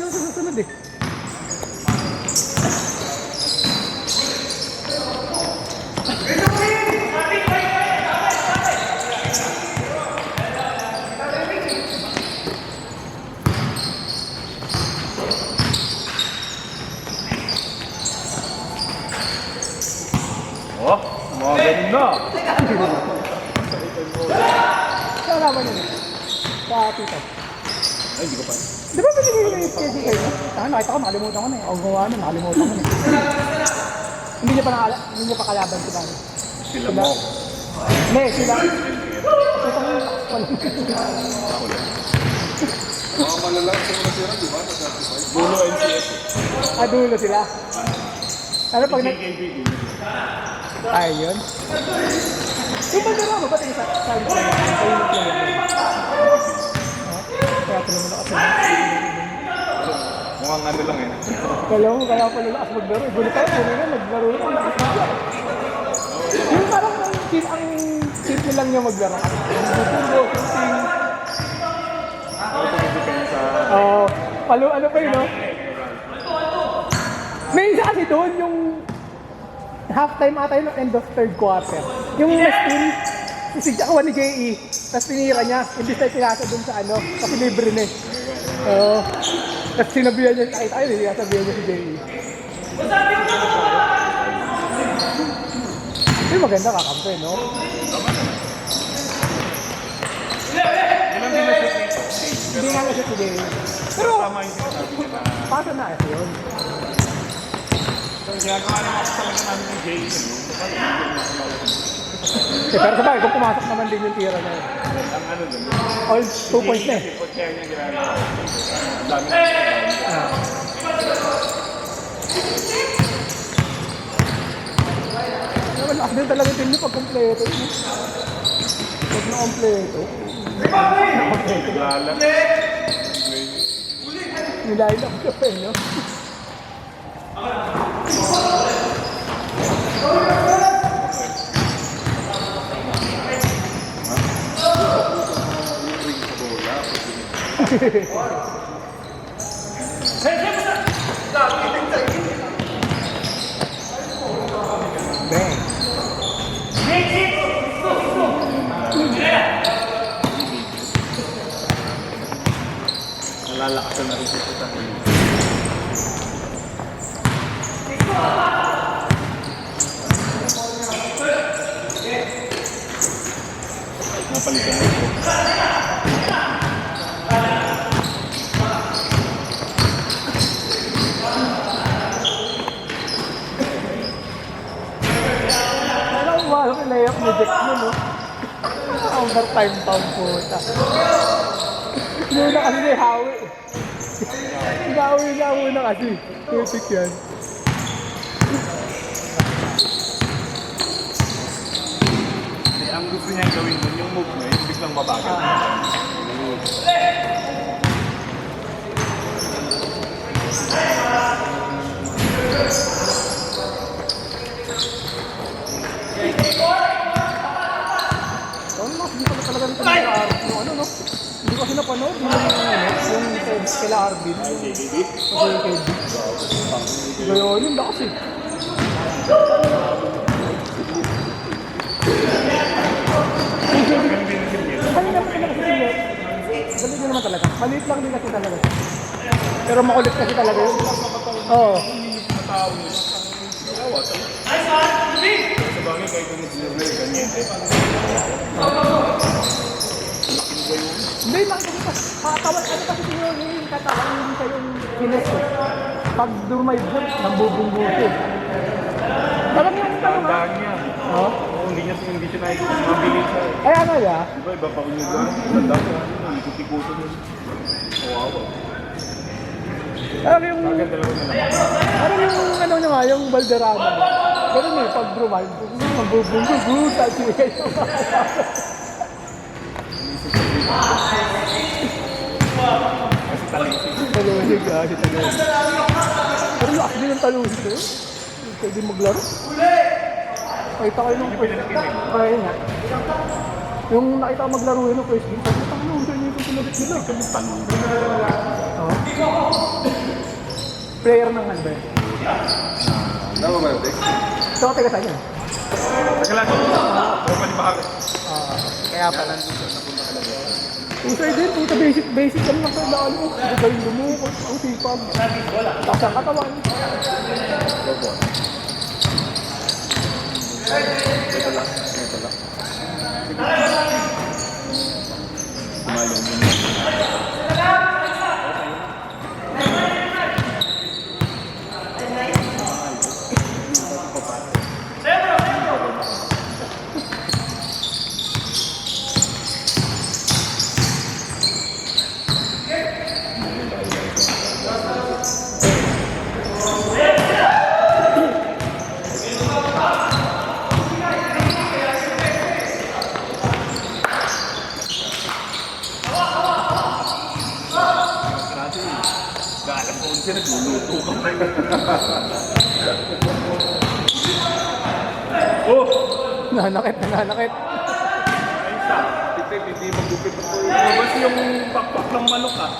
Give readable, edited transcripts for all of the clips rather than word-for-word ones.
sa susunod eh. Oh, mga ganun na. Saan naman yun? Sa tito. Ay, hindi ko pa. Di ba binigay na yung schedule kayo? Saan nakita ko, nakalimutan ko na eh. Ako gawa na, nakalimutan ko na eh. Hindi niya pa kalaban sila. Sila mo. Hindi, sila. Ito mo yung Ako lang. Mga malalang sa mga sira, di ba? Dulo NCS eh. dulo sila. Ano pag nag... KKB. Ay, yun. Yung bandera mo, ba't yung sabi ko lang? Kayo yung player. Kaya pala mo lakas Mukhang ano lang eh. Kaya pala lakas maglaro. Gulo tayo, naglaro na. Yung parang ang simple lang niya maglaro. Yung shooting. Ano pa yun, no? May isa kasi doon yung halftime ata yun, end of third quarter. Yung steal, sisigyakuan ni J.E. Tapos tinira niya, hindi tayo pinasa doon sa ano, kasi libre na eh. Tapos sinabihan niya, nakita kayo, hindi sabihan niya si J.E. Yung maganda kakampi, no? Hindi nga na siya si J.E. Pero, paso na ito yun. So, ginagawa naman ako talaga namin ng Jay. Pero sabay, kung pumasok naman din yung tira na yun. Ang ano dun. All 2 points na eh. Kaya niya ginagawa. Ang dami na. Malakas din talaga yung team niyo pag kompleto. Pag na-kompleto. Lala. Nilailap ka pa eh, no? Bang. Nalalakasan na rin siya sa tayo. Napalitan na ito. Parang umalok yung layup ni Jack mo, no? Overtime pa ang puta. Yun na kasi ni Howie. Howie na muna kasi. Tutik yan. Ang gusto niya gawin nun, yung move na yung biglang mabagal. Hindi ko talaga rin yung ano, no? Hindi ko kasi napanood yung kila Arvin. Kasi kay Dick. Gaya yun, lakas eh. Ano naman talaga kasi yun? Galit din naman talaga. Maliit lang din kasi talaga. Pero makulit kasi talaga yun. Oo. Sa bagay kahit kung mag-deliver, ganyan eh. Hindi, nakita ko pa. Katawan, ano kasi yung katawan, hindi siya yung kines eh. Pag dumaybot, nambubungguti. Parang yung tanong ha? Dahan niya. Oo. Hindi siya nakikita. Mabilis siya. Ay, ano ya? Diba, iba pa rin yung gano'n. Dahan, ikot-ikotan yun. Kawawa. Parang yung... Kagad talaga na naman. Parang yung ano nyo nga, yung Valderrama. Ganun eh, pag drumal, mabubunggugut, at yung Kasi talisig. talusig, si talusig. Pero lakas din yung talusig ko yun. Pwede maglaro. Nakita kayo nung first game. Kaya nga. Yung nakita ko maglaro yun nung first game, sabi ko, ano, saan yung pinagit nila? Tanong. Oo. Player ng ano ba yun? Tama ba yung text? So, taga saan yun? Tagalan ko. Pero palibahag. Kaya pala. Pusa din, puta basic lang lang sa daan mo. Gagawin lumukot, ang sipag. Lakas ang katawan. Opo. Ito lang. Ito lang. Sumalong mo na. Galang po siya, nagluluto ka pa. Oh! Nanakit. Ay siya, hindi magupit ako. Labas yung pakpak ng manok ah.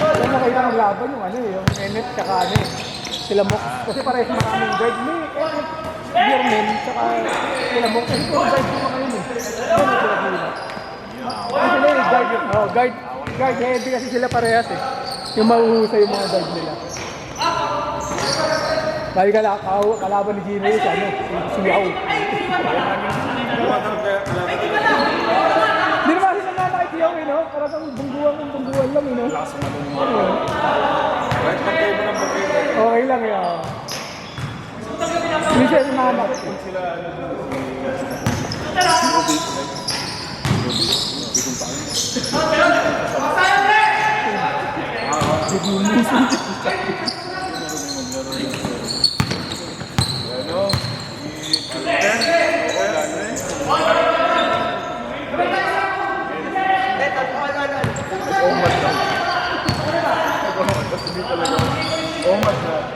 Alam mo kayo ng laban yung ano yung Enet tsaka ano eh. Sila mo. Kasi parehas maraming guard. May Enet, Bierman, tsaka sila mo. Kasi puro guard mo kayo eh. Ano sila sila? Kasi sila eh, guard heavy kasi sila parehas eh. Yung mahuhusay yung mga guard nila. Dahil kalaban ni Gino yun, ano, si Yao. Hindi naman kasi nananakit si Yao eh, no? Parang bungguan lang eh, no? Kahit pagkain mo ng bagay. Okay lang eh, oh. Hindi siya nananakit. Sila,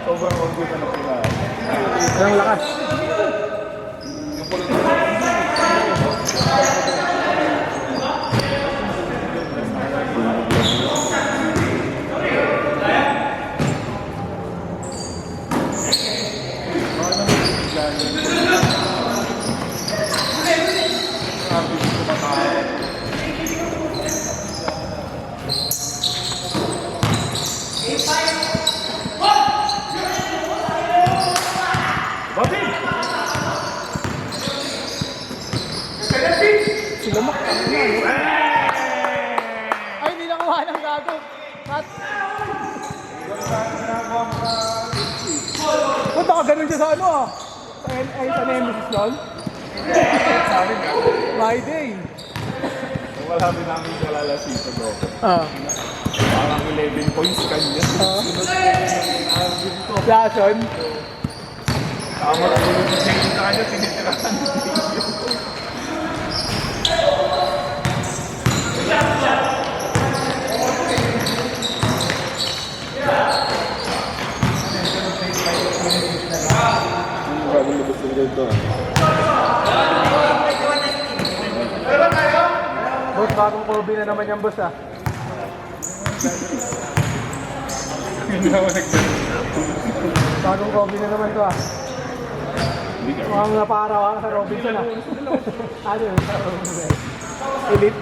sobrang orgulyo na sila. Anong lakas? Sila mo. Ay, hindi nakuha ng gago. Cut. Punta ka ganun siya sa ano ah. Sa Nemesis nun. Sa amin nga, My day. wala din namin kalalasi sa bro. Parang 11 points kanya. Sunod ko. Lason. Tama ko yung change na kanya, tinitirahan ni Dino. Bagong lubos ng dito. Boss, bagong Kobe na naman yan, boss ah. Hindi naman nagdala. Bagong Kobe na naman to ah. Mukhang naparaw ka sa Robinson ah. Ano yun? Elite.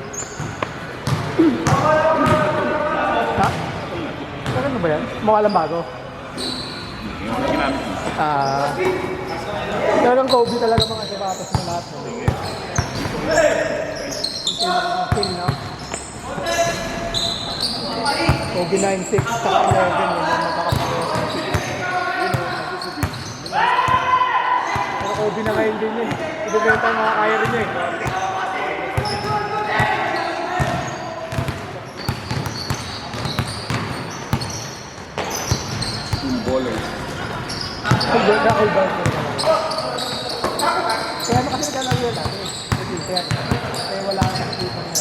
Ha? Ano ba yan? Mukha lang bago? Yung ginamit mo. Talagang Kobe talaga mga sapatos na lahat. King na. Kobe 9'6", saka 11 yun. Pero Kobe na ngayon din yun. Ibibenta yung mga kaya rin niya eh. Yung ballers. All ball. Kaya ano kasi naglalaro yun natin eh. Kaya wala kang nakikita na.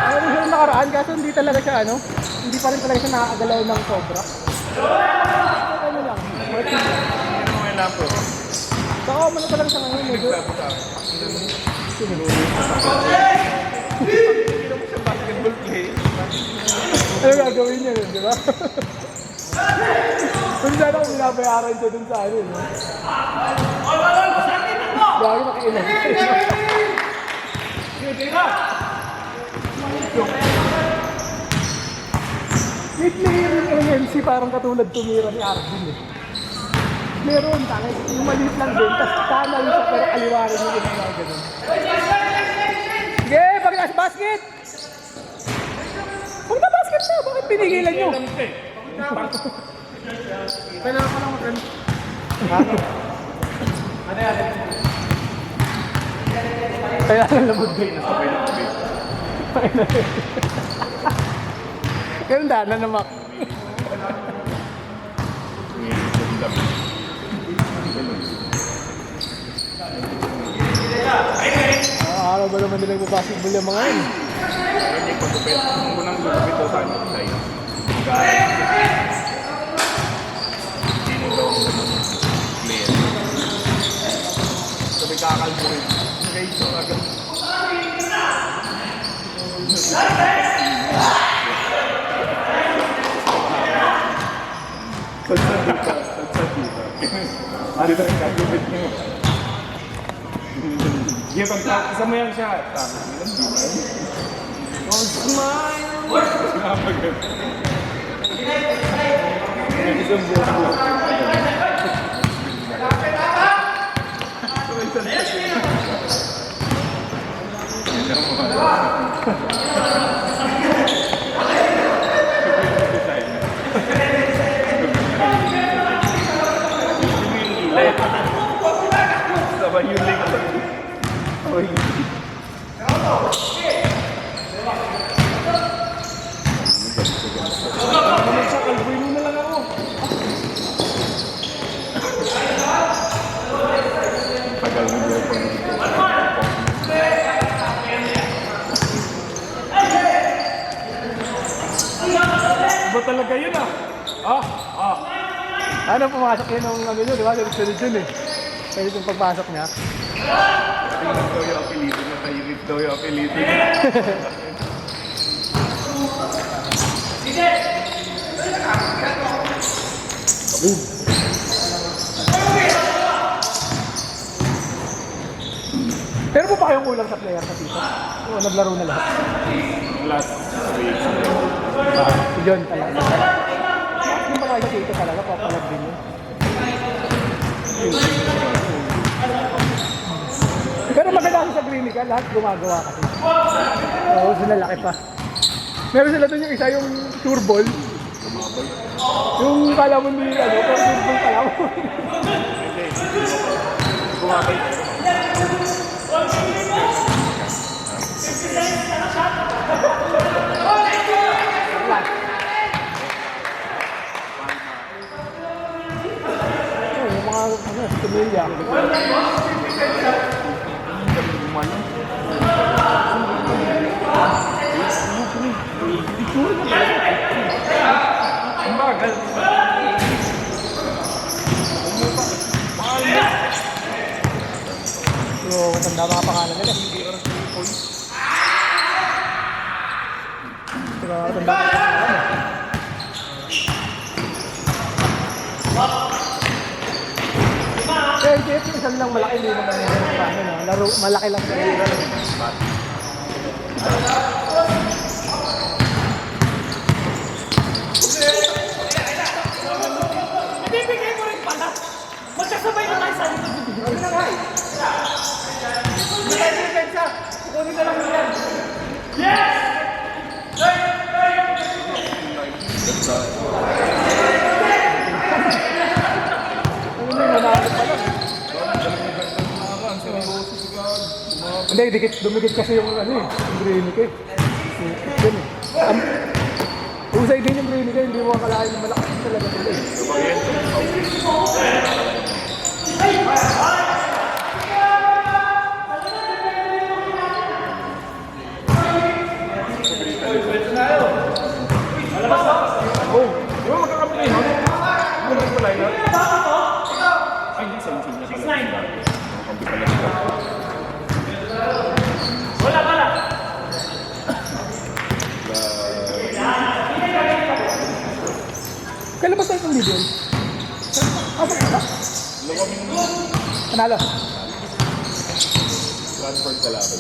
Ayun yung nakaraan kaso hindi talaga siya ano. Hindi pa rin talaga siya nakakagalaw ng sobra. Ano lang. Martin. Ano may lampo? Saka umano talaga sa ngayon. Medyo. Sabi sa akin. Sige. Ano gagawin niya nun, di ba? Kung saan ako binabayaran siya dun sa ano, no? Lagi nakailan. May player yung MMC parang katulad tumira ni Arvin eh. Meron, tangay. Yung maliit lang din, tapos tunnel siya pero kaliwarin yung mga ganun. Sige, pagkas basket! Huwag na basket siya, bakit pinigilan nyo? Kailangan ko lang mag-run. Kaya lang labod din. Ganun dana na Mac. Araw ba naman nila magbabasketball yung mga yun? Hindi ko tupit. Kung unang lupit daw tayo, tayo. Sino daw ang player? Sabi kakalbo rin. Okay, so agad. Salsa dito. Ano ito yung kagumit nyo? Yung pag-practice mo yan siya. Tama, ilan di ba? Oh, smile! Napagod. Isang buwan. Sabay yung link. Oy. Sa kalboy mo na lang ako. Tagal mo daw pang dito. Ba talaga yun ah? Ano pumasok yun ng ano yun, di ba? Sunod yun eh. Kaya yung pagpasok niya. Tingnan daw yung apelido na tahimik daw yung apelido. Pero po ba kayong kulang sa player sa tito? O naglaro na lahat? Last week. Si John talaga. Yung ba kayo tito talaga, papalag din yun. Pero maganda ako sa clinic, lahat gumagawa kasi. Oo, sila laki pa. Meron sila doon yung isa, yung turbol. Yung kala mo ni, ano, pero turbol kala mo. Kumabay. Yung mga, ano, pamilya. Ang bagal. So, tanda mga pangalan nila. Pero tanda mga pangalan. Kaya yung isang lang malaki, hindi naman yung laro, malaki lang sa laro. Ibibigay mo rin pala. Magkasabay na tayo sa likod. Ano na nga? Hindi tayo depensa. Kukunin na lang mo yan. Ano na yung nanalo pa lang? Hindi, dumikit kasi yung ano eh, yung Greenick eh. Yan eh. Usay din yung Greenick eh, hindi mo akalain na malakas talaga sila eh. Oh, di ba magkakapit yun? Ano ba pala yun? Ay, hindi, 17 na pala. Magkakapit pala sila. Wala pala. doon. Asa ka ba? Panalo. Bradford kalaban.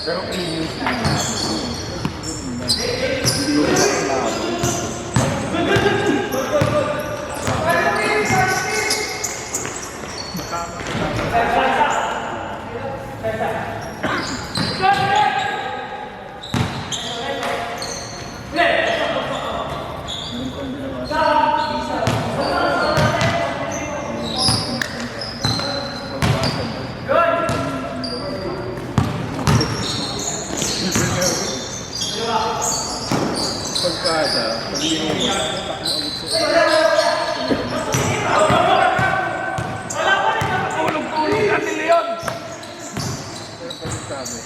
Pero clean pagkada, pag-inom mo. Tulog-tulog natin, Leon! Pero pagkada.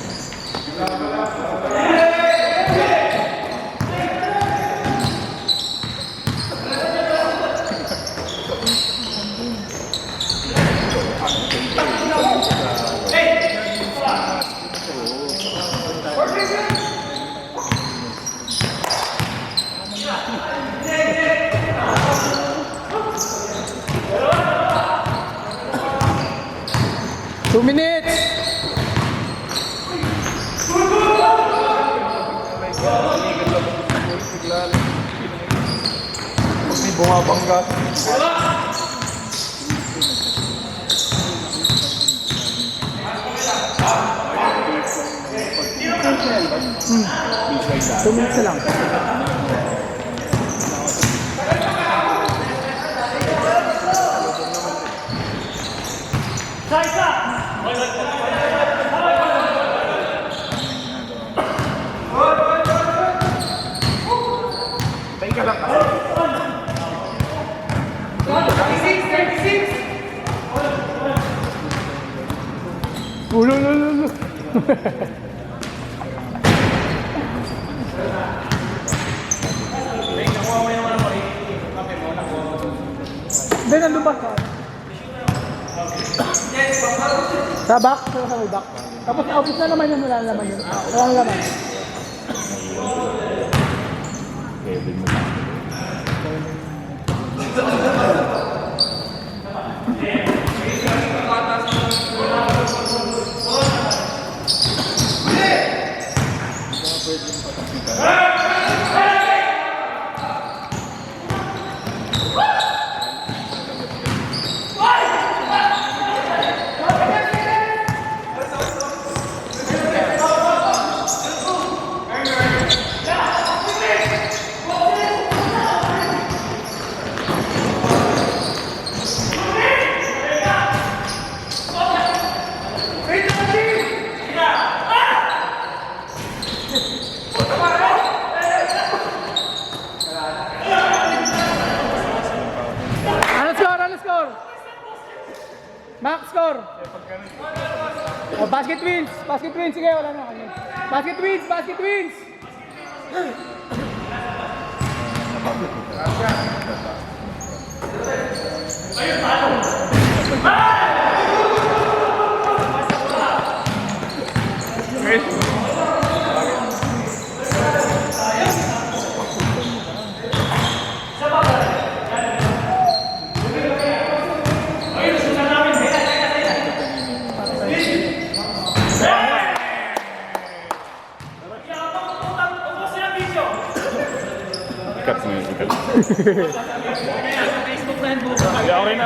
Two minutes! Pag may bumabangga. Two minutes na lang. Tayo ka lang kasi. 36! Ulo, ulo, ulo, ulo. Hindi, nandun ba? Sa back? Sa may back. Tapos office na naman yun, wala naman yun. Wala naman. Kevin mo. Max score. Oh, basket wins. Basket wins. Sige, wala na. Basket wins. Basket wins. Ikat mo yun, ikat. Facebook na yan bukas. Kaya okay na.